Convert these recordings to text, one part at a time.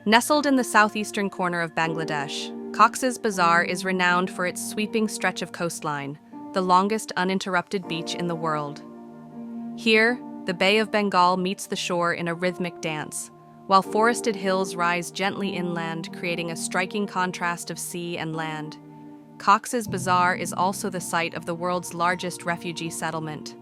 Nestled in the southeastern corner of Bangladesh, Cox's Bazar is renowned for its sweeping stretch of coastline, the longest uninterrupted beach in the world. Here, the Bay of Bengal meets the shore in a rhythmic dance, while forested hills rise gently inland, creating a striking contrast of sea and land. Cox's Bazar is also the site of the world's largest refugee settlement.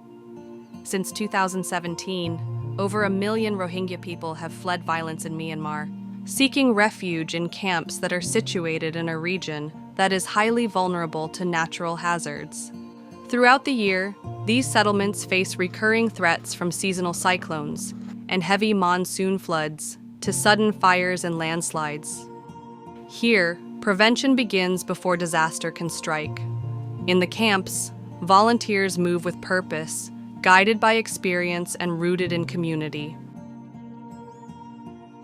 Since 2017, over 1 million Rohingya people have fled violence in Myanmar, seeking refuge in camps that are situated in a region that is highly vulnerable to natural hazards. Throughout the year, these settlements face recurring threats from seasonal cyclones and heavy monsoon floods to sudden fires and landslides. Here, prevention begins before disaster can strike. In the camps, volunteers move with purpose, guided by experience and rooted in community.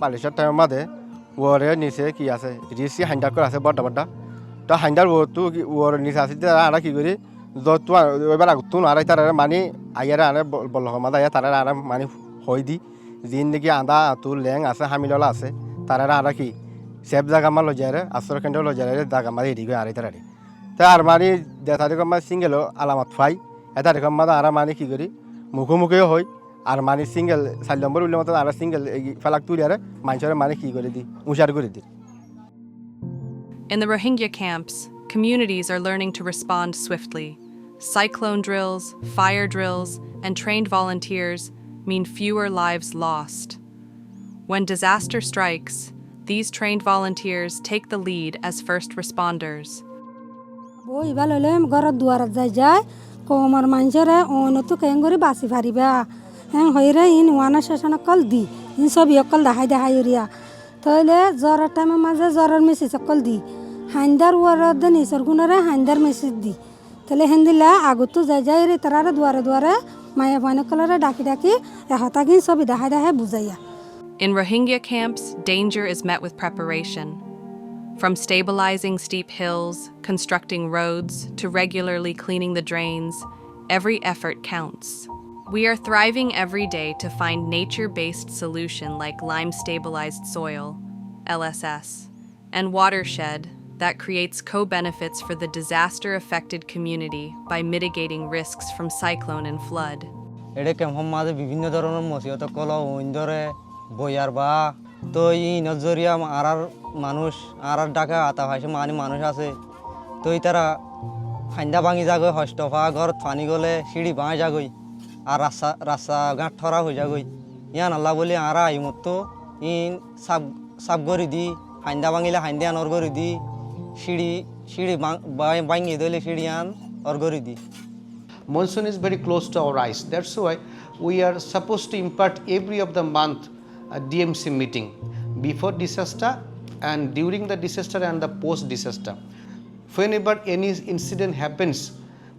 বালিশের time মাঝে ওরে নিচে কি আছে রিসি হান্ডার করে আছে বড় বড় তো হান্ডার ও তো ওর নিচে আছে তারা কি করি যত এবার তুন আড়াই তারা মানে আইয়ারা আনে বল মাদা আয়া তারা আরাম মানে হই দি দিন দেখি আদা তুল ল্যাং আছে হামিললা আছে তারা আরা কি সেব জায়গা মাল লজারে আসর কেন্দ্র লজারে জায়গা মাল এডি গো আড়াই তারা তা আর মানে দেখা দেখো মা সিঙ্গেল আলামত ফাই এটা দেখো মাদা আরা মানে কি করি মুখোমুখি হই আর মানে সিঙ্গেল 4 নম্বর উল্লে মতো আর সিঙ্গেল ফেলাক তুলি আর মানুষের মানে কি করে দি উশার করে দি In the Rohingya camps, communities are learning to respond swiftly. Cyclone drills, fire drills, and trained volunteers mean fewer lives lost. When disaster strikes, these trained volunteers take the lead as first responders. Boy, balolem gorod duarat jay komar manjere onotu kengori basi phariba. Hang hoire in wana shashana kal di. In sobi okal dahai uriya. Toile zorar time maze zorar message okal di. Handar warad ni sorgunare handar message di. Tole hendila agutu jay re tarara duare maya bana kolare daki hatagin sobi dahai buzaya. In Rohingya camps, danger is met with preparation. From stabilizing steep hills, constructing roads, to regularly cleaning the drains, every effort counts. We are thriving every day to find nature-based solution like lime-stabilized soil, LSS, and watershed that creates co-benefits for the disaster-affected community by mitigating risks from cyclone and flood. এটা কেমন মাঝে বিভিন্ন ধরনের মসিয়ত call ওইন্দরে বইয়ার বা তো এই নজরিয়া আর মানুষ আর ডাকা আতা হয় মানে মানুষ আছে তো তারা ফাইন্দা ভাঙি যাগই হস্তফা ঘর পানি গলে সিঁড়ি ভাঙা যাগই আর রাস্তা গাঁট ঠরা হয়ে যাগই ইয়ান আল্লাহ বলি আর আই মতো ইন সাপ গড়ি দি ফাইন্দা ভাঙিলে ফাইন্দা আন অর্গরি দি সিঁড়ি ভাঙিয়ে দিলে সিঁড়ি আন অর্গরি দি Monsoon is very close to our eyes. That's why we are supposed to impart every of the month a DMC meeting before disaster and during the disaster and the post disaster. Whenever any incident happens,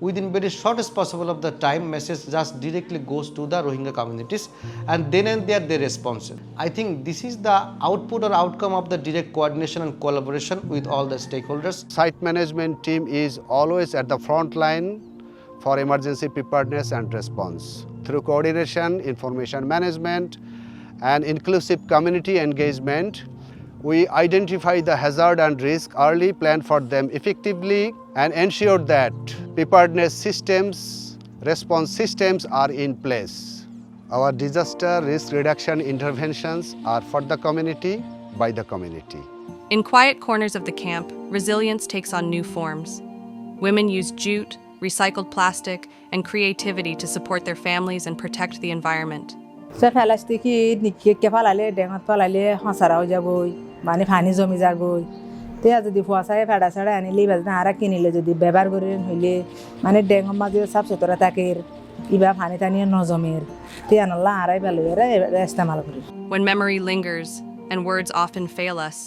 within very shortest possible of the time, message just directly goes to the Rohingya communities and then and there they respond. I think this is the output or outcome of the direct coordination and collaboration with all the stakeholders. Site management team is always at the front line for emergency preparedness and response. Through coordination, information management, and inclusive community engagement, we identify the hazard and risk early, plan for them effectively, and ensure that preparedness systems, response systems are in place. Our disaster risk reduction interventions are for the community, by the community. In quiet corners of the camp, resilience takes on new forms. Women use jute, recycled plastic, and creativity to support their families and protect the environment. So falastiki nikki ke falale dengat falale hasarao jaboi mane pani jomi jagoi te jodi fuasae fada sara anili bazna ara kinile jodi bebar goren hoile mane dengam maje sab sotora takir iba pani tani no jomer te analla arai balore istemal kori. When memory lingers and words often fail us,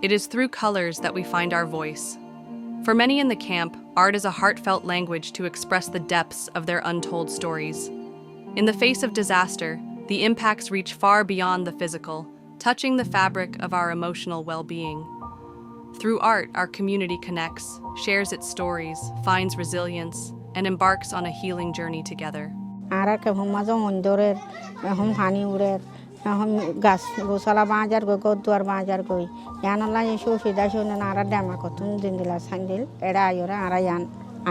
it is through colors that we find our voice. For many in the camp, art is a heartfelt language to express the depths of their untold stories. In the face of disaster, the impacts reach far beyond the physical, touching the fabric of our emotional well-being. Through art, our community connects, shares its stories, finds resilience, and embarks on a healing journey together. এখন গাছ গোছালা বাঁজার গই গদুয়ার বাঁজার গই ইয়ান আল্লাহ সুবিধা শুনে না আর ড্যামা কতন দিন দিলা সাইন্দিল এরা আইরে আর ইয়ান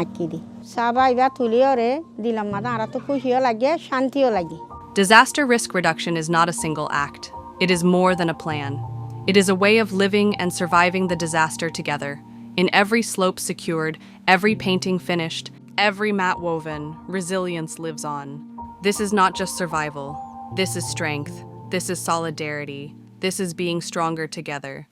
আঁকি দি সাবা ইবা তুলিওরে দিলাম মাদা আর তো খুশিও লাগে শান্তিও লাগে Disaster risk reduction is not a single act. It is more than a plan. It is a way of living and surviving the disaster together. In every slope secured, every painting finished, every mat woven, resilience lives on. This is not just survival. This is strength. This is solidarity. This is being stronger together.